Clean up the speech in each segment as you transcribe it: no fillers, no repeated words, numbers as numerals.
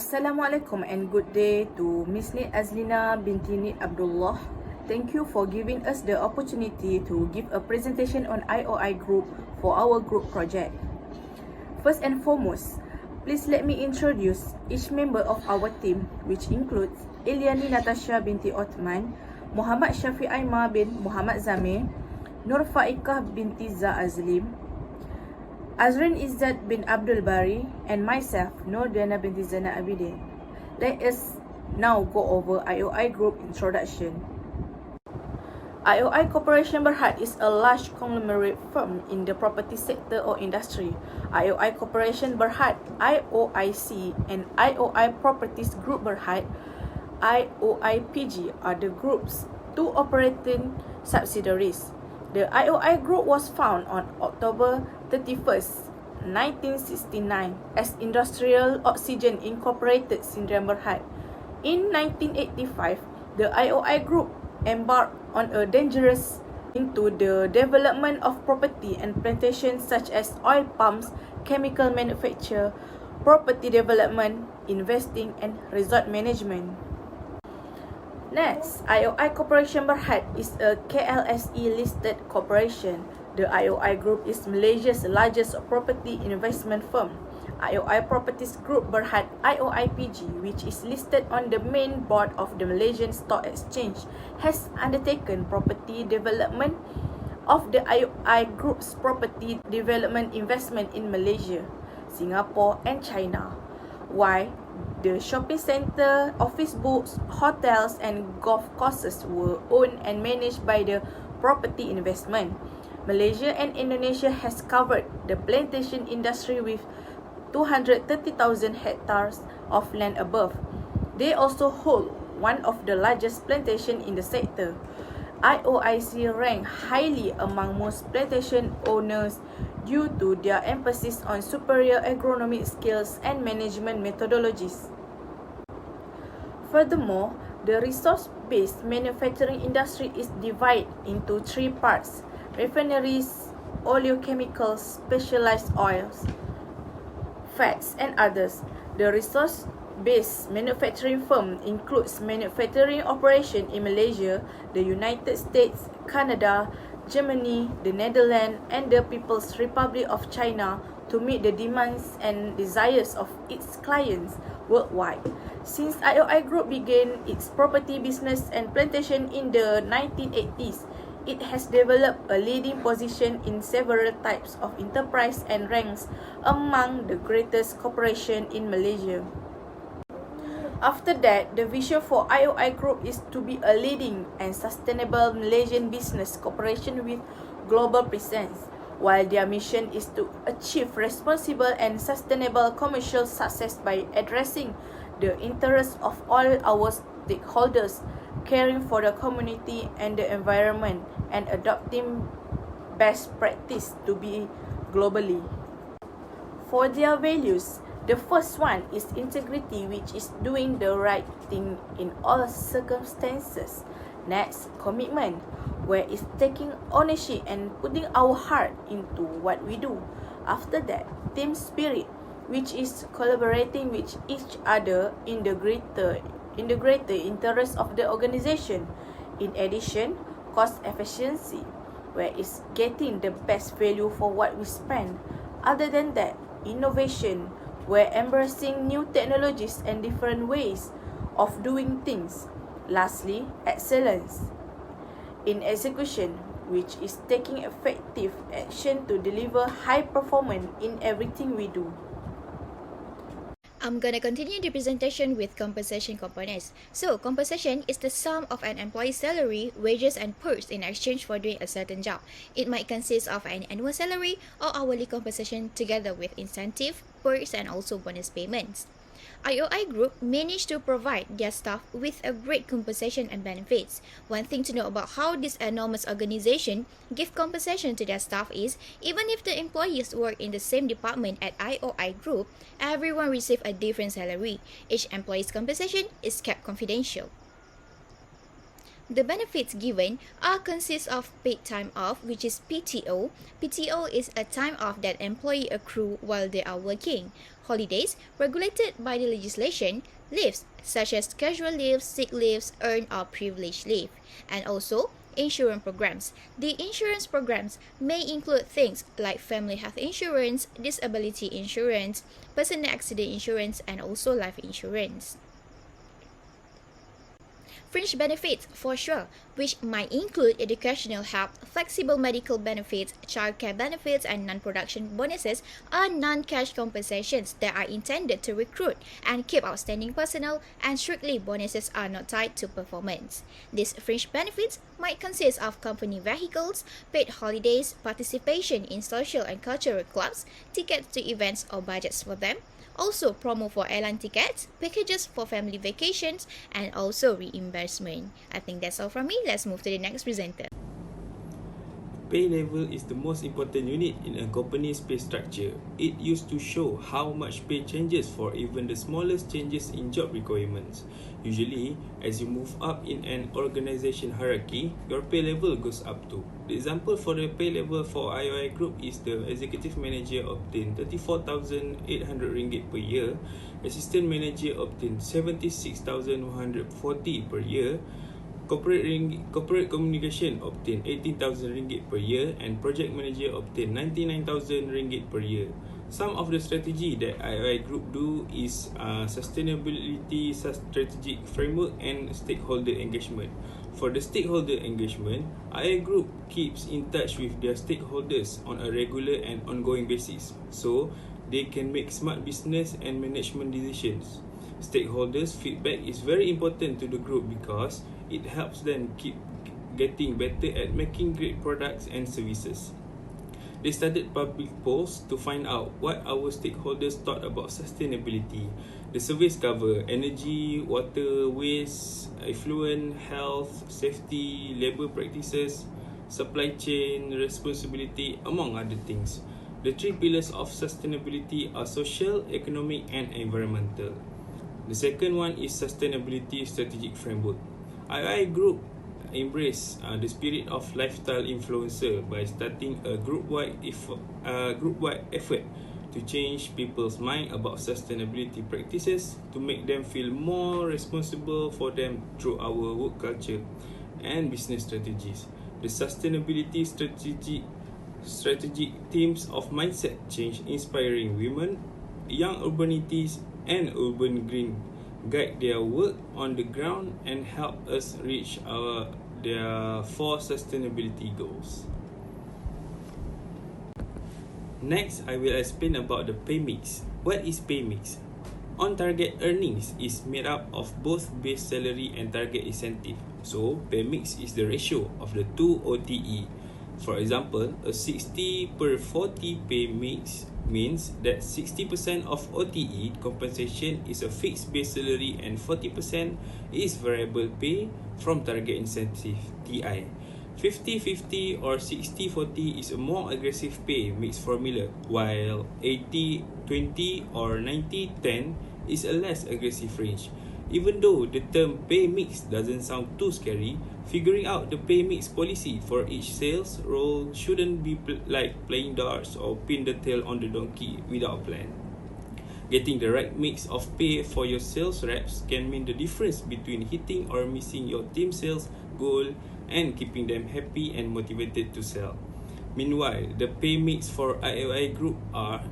Assalamualaikum and good day to Miss Nid Azlina binti Nid Abdullah. Thank you for giving us the opportunity to give a presentation on IOI Group for our group project. First and foremost, please let me introduce each member of our team, which includes Eliani Natasha binti Othman, Muhammad Syafiq Aimah bin Muhammad Zamir, Nur Faikah binti Za Azlim, Azrin Izzat bin Abdul Bari, and myself, Nur Diana binti Zana Abidin. Let us now go over IOI Group introduction. IOI Corporation Berhad is a large conglomerate firm in the property sector or industry. IOI Corporation Berhad, IOIC, and IOI Properties Group Berhad, IOIPG, are the group's two operating subsidiaries. The IOI Group was founded on October 31st, 1969 as Industrial Oxygen Incorporated Sdn Berhad. In 1985, the IOI Group embarked on a dangerous into the development of property and plantations such as oil palms, chemical manufacture, property development, investing, and resort management. Next, IOI Corporation Berhad is a KLSE listed corporation. The IOI Group is Malaysia's largest property investment firm. IOI Properties Group Berhad, IOIPG, which is listed on the main board of the Malaysian Stock Exchange, has undertaken property development of the IOI Group's property development investment in Malaysia, Singapore, and China. While the shopping centre, office books, hotels, and golf courses were owned and managed by the property investment. Malaysia and Indonesia has covered the plantation industry with 230,000 hectares of land above. They also hold one of the largest plantations in the sector. IOIC rank highly among most plantation owners due to their emphasis on superior agronomic skills and management methodologies. Furthermore, the resource-based manufacturing industry is divided into three parts: refineries, oleochemicals, specialized oils, fats, and others. The resource-based manufacturing firm includes manufacturing operation in Malaysia, the United States, Canada, Germany, the Netherlands, and the People's Republic of China to meet the demands and desires of its clients worldwide. Since IOI Group began its property business and plantation in the 1980s, it has developed a leading position in several types of enterprise and ranks among the greatest corporations in Malaysia. After that, the vision for IOI Group is to be a leading and sustainable Malaysian business corporation with global presence, while their mission is to achieve responsible and sustainable commercial success by addressing the interests of all our stakeholders, caring for the community and the environment, and adopting best practice to be globally. For their values, the first one is integrity, which is doing the right thing in all circumstances. Next, commitment, where it's taking ownership and putting our heart into what we do. After that, team spirit, which is collaborating with each other in the greater interest of the organization. In addition, cost efficiency, where it's getting the best value for what we spend. Other than that, innovation, where embracing new technologies and different ways of doing things. Lastly, excellence in execution, which is taking effective action to deliver high performance in everything we do. I'm gonna continue the presentation with compensation components. So, compensation is the sum of an employee's salary, wages, and perks in exchange for doing a certain job. It might consist of an annual salary or hourly compensation together with incentive, perks, and also bonus payments. IOI Group managed to provide their staff with a great compensation and benefits. One thing to know about how this enormous organization give compensation to their staff is, even if the employees work in the same department at IOI Group, everyone receive a different salary. Each employee's compensation is kept confidential. The benefits given are consist of paid time off, which is PTO. PTO is a time off that employee accrue while they are working. Holidays, regulated by the legislation. Leaves, such as casual leaves, sick leaves, earned or privileged leave. And also, insurance programs. The insurance programs may include things like family health insurance, disability insurance, personal accident insurance, and also life insurance. Fringe benefits, for sure, which might include educational help, flexible medical benefits, childcare benefits, and non-production bonuses, are non-cash compensations that are intended to recruit and keep outstanding personnel, and strictly bonuses are not tied to performance. These fringe benefits might consist of company vehicles, paid holidays, participation in social and cultural clubs, tickets to events or budgets for them, also promo for airline tickets, packages for family vacations, and also reimbursement. I think that's all from me. Let's move to the next presenter. Pay level is the most important unit in a company's pay structure. It used to show how much pay changes for even the smallest changes in job requirements. Usually, as you move up in an organization hierarchy, your pay level goes up too. The example for the pay level for IOI Group is the executive manager obtained RM34,800 per year, assistant manager obtained RM76,140 per year, Corporate communication obtained RM18,000 per year, and project manager obtained RM99,000 per year. Some of the strategy that IOI Group do is sustainability strategic framework and stakeholder engagement. For the stakeholder engagement, IOI Group keeps in touch with their stakeholders on a regular and ongoing basis, so they can make smart business and management decisions. Stakeholders' feedback is very important to the group because it helps them keep getting better at making great products and services. They started public polls to find out what our stakeholders thought about sustainability. The surveys cover energy, water, waste, effluent, health, safety, labour practices, supply chain responsibility, among other things. The three pillars of sustainability are social, economic, and environmental. The second one is sustainability strategic framework. IOI Group embrace the spirit of lifestyle influencer by starting a group-wide effort to change people's mind about sustainability practices to make them feel more responsible for them through our work culture and business strategies. The sustainability strategic themes of mindset change, inspiring women, young urbanities, and urban green guide their work on the ground and help us reach their 4 sustainability goals. Next, I will explain about the pay mix. What is pay mix? On-target earnings is made up of both base salary and target incentive. So, pay mix is the ratio of the two OTE. For example, a 60/40 pay mix means that 60% of OTE compensation is a fixed base salary and 40% is variable pay from target incentive TI. 50/50 or 60/40 is a more aggressive pay mix formula, while 80/20 or 90/10 is a less aggressive range. Even though the term pay mix doesn't sound too scary, figuring out the pay mix policy for each sales role shouldn't be like playing darts or pin the tail on the donkey without a plan. Getting the right mix of pay for your sales reps can mean the difference between hitting or missing your team sales goal and keeping them happy and motivated to sell. Meanwhile, the pay mix for IOI Group are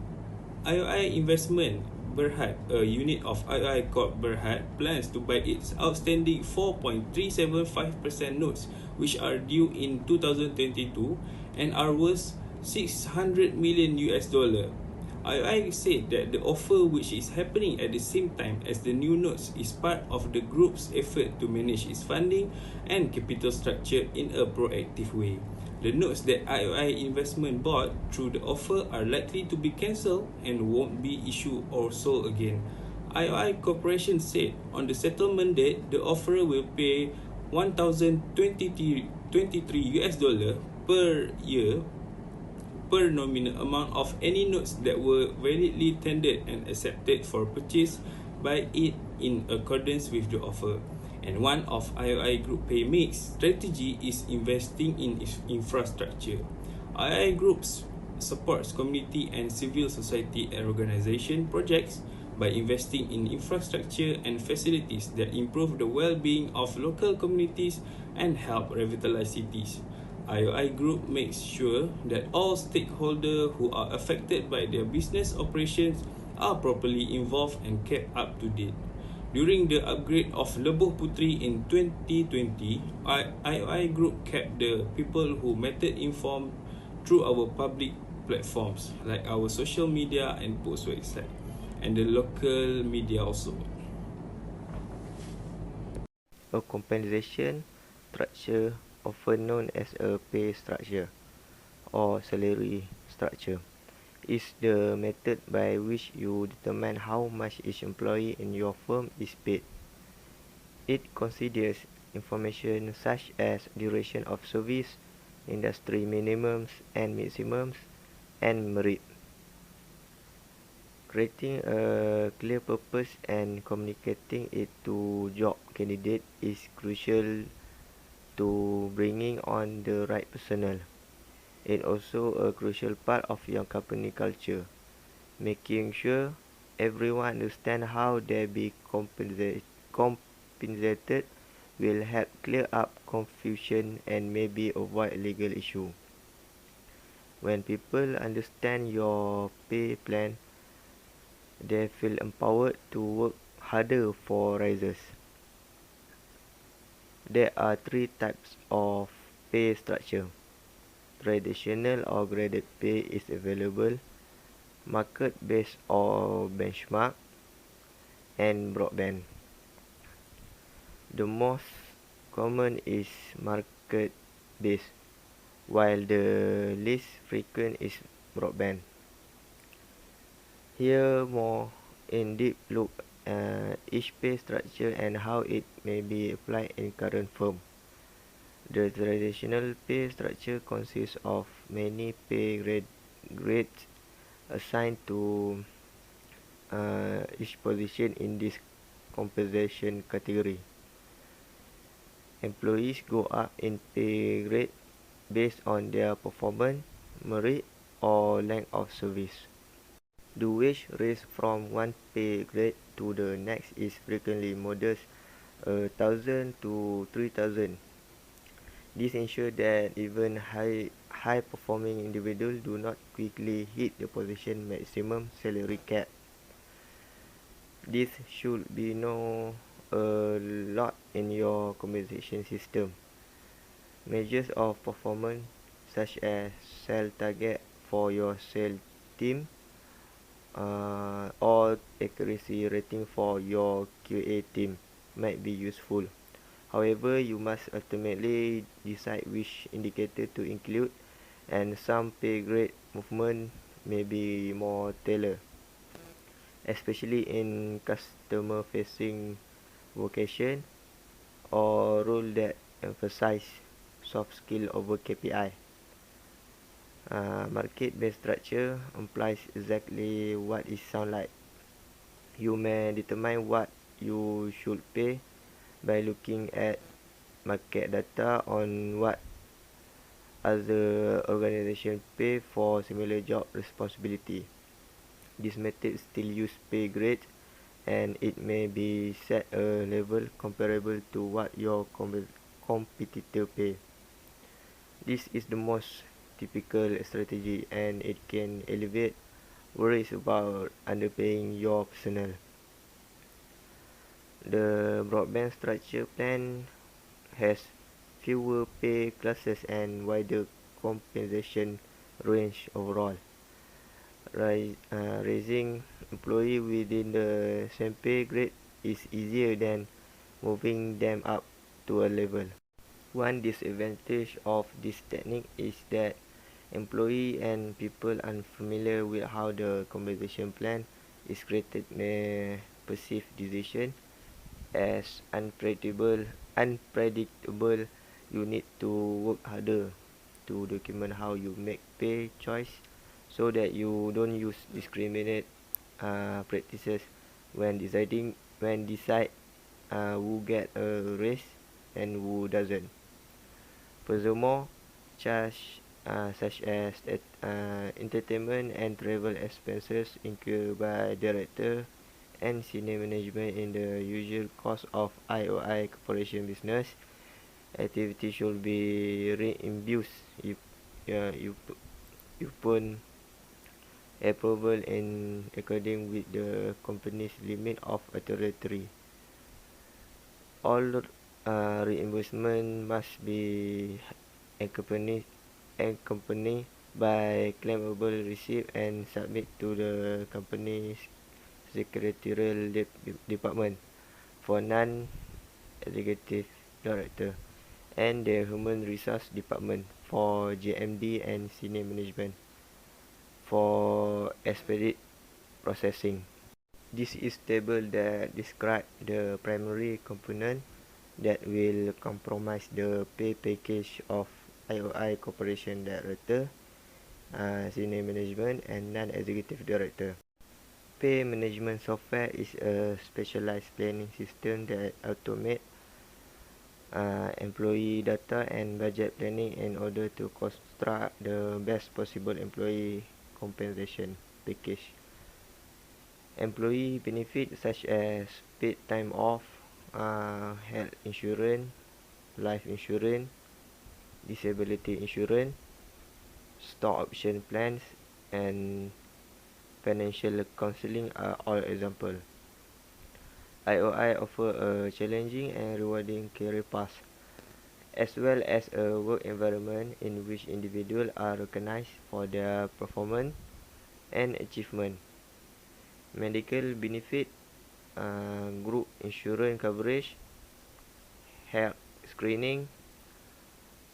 IOI Investment Berhad, a unit of IOI Corp Berhad, plans to buy its outstanding 4.375% notes, which are due in 2022 and are worth $600 million. IOI said that the offer, which is happening at the same time as the new notes, is part of the group's effort to manage its funding and capital structure in a proactive way. The notes that IOI Investment bought through the offer are likely to be cancelled and won't be issued or sold again. IOI Corporation said on the settlement date, the offerer will pay $1,023 per year per nominal amount of any notes that were validly tendered and accepted for purchase by it in accordance with the offer. And one of IOI Group pay mix strategy is investing in infrastructure. IOI Groups supports community and civil society organization projects by investing in infrastructure and facilities that improve the well-being of local communities and help revitalize cities. IOI Group makes sure that all stakeholders who are affected by their business operations are properly involved and kept up to date. During the upgrade of Lebuh Puteri in 2020, IOI Group kept the people who method informed through our public platforms like our social media and post website and the local media also. A compensation structure, often known as a pay structure or salary structure, is the method by which you determine how much each employee in your firm is paid. It considers information such as duration of service, industry minimums and maximums, and merit. Creating a clear purpose and communicating it to job candidate is crucial to bringing on the right personnel. It also a crucial part of your company culture, making sure everyone understand how they be compensated will help clear up confusion and maybe avoid legal issue. When people understand your pay plan, they feel empowered to work harder for raises. There are three types of pay structure. Traditional or graded pay is available, market-based or benchmark, and broadband. The most common is market-based, while the least frequent is broadband. Here more in-depth look at each pay structure and how it may be applied in current firm. The traditional pay structure consists of many pay grades assigned to each position in this compensation category. Employees go up in pay grade based on their performance, merit, or length of service. The wage raise from one pay grade to the next is frequently modest, 1,000 to 3,000. This ensures that even high performing individuals do not quickly hit the position maximum salary cap. This should be known a lot in your compensation system. Measures of performance such as sales target for your sales team or accuracy rating for your QA team might be useful. However, you must ultimately decide which indicator to include, and some pay grade movement may be more tailored, especially in customer-facing vocation or role that emphasize soft skill over KPI. Market-based structure implies exactly what it sounds like. You may determine what you should pay by looking at market data on what other organizations pay for similar job responsibility. This method still use pay grade, and it may be set a level comparable to what your competitor pay. This is the most typical strategy, and it can alleviate worries about underpaying your personnel. The broadband structure plan has fewer pay classes and wider compensation range overall. Raising employee within the same pay grade is easier than moving them up to a level. One disadvantage of this technique is that employees and people unfamiliar with how the compensation plan is created may perceive decision as unpredictable. You need to work harder to document how you make pay choice so that you don't use discriminate practices when decide who get a raise and who doesn't. Furthermore, charges such as entertainment and travel expenses incurred by director and senior management in the usual course of IOI corporation business activity should be reimbursed upon approval in according with the company's limit of authority. All reimbursement must be accompanied by claimable receipt and submit to the company's secretarial department for non-executive director and the human resource department for JMD and senior management for expedite processing. This is table that describe the primary component that will compromise the pay package of IOI Corporation Director, Senior Management and Non-Executive Director. Pay management software is a specialized planning system that automates employee data and budget planning in order to construct the best possible employee compensation package. Employee benefits such as paid time off, health insurance, life insurance, disability insurance, stock option plans, and financial counseling are all examples. IOI offer a challenging and rewarding career path, as well as a work environment in which individuals are recognized for their performance and achievement. Medical benefit, group insurance coverage, health screening,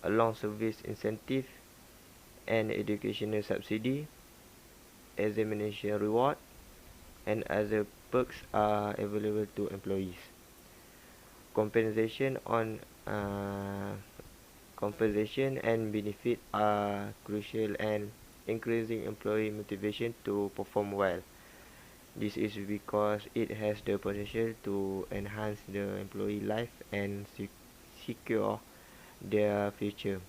a long service incentive, and educational subsidy, examination reward, and other perks are available to employees. Compensation and benefit are crucial and increasing employee motivation to perform well. This is because it has the potential to enhance the employee life and secure their future.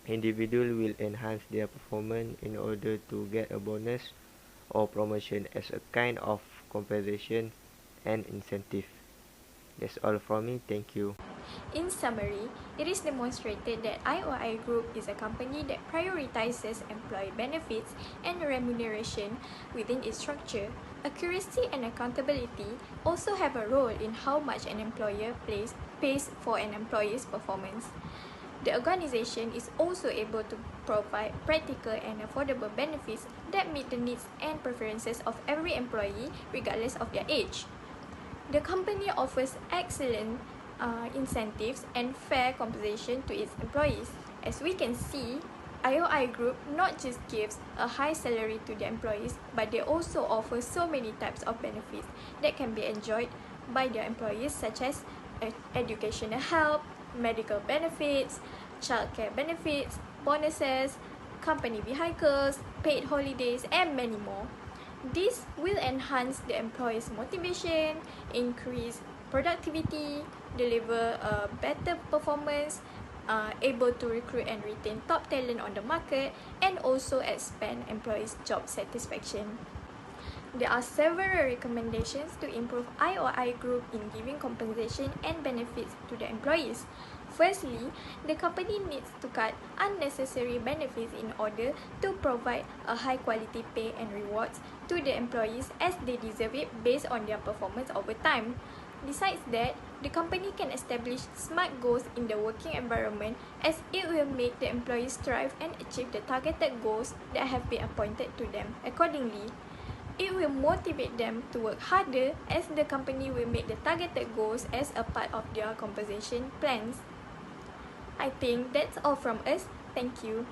Individuals will enhance their performance in order to get a bonus or promotion as a kind of compensation and incentive. That's all from me. Thank you. In summary, it is demonstrated that IOI Group is a company that prioritizes employee benefits and remuneration within its structure. Accuracy and accountability also have a role in how much an employer pays for an employee's performance. The organization is also able to provide practical and affordable benefits that meet the needs and preferences of every employee regardless of their age. The company offers excellent incentives and fair compensation to its employees. As we can see, IOI Group not just gives a high salary to their employees, but they also offer so many types of benefits that can be enjoyed by their employees, such as educational help, medical benefits, childcare benefits, bonuses, company vehicles, paid holidays, and many more. This will enhance the employee's motivation, increase productivity, deliver a better performance, able to recruit and retain top talent on the market, and also expand employees' job satisfaction. There are several recommendations to improve IOI Group in giving compensation and benefits to the employees. Firstly, the company needs to cut unnecessary benefits in order to provide a high quality pay and rewards to the employees as they deserve it based on their performance over time. Besides that, the company can establish SMART goals in the working environment as it will make the employees strive and achieve the targeted goals that have been appointed to them accordingly. It will motivate them to work harder as the company will make the targeted goals as a part of their compensation plans. I think that's all from us. Thank you.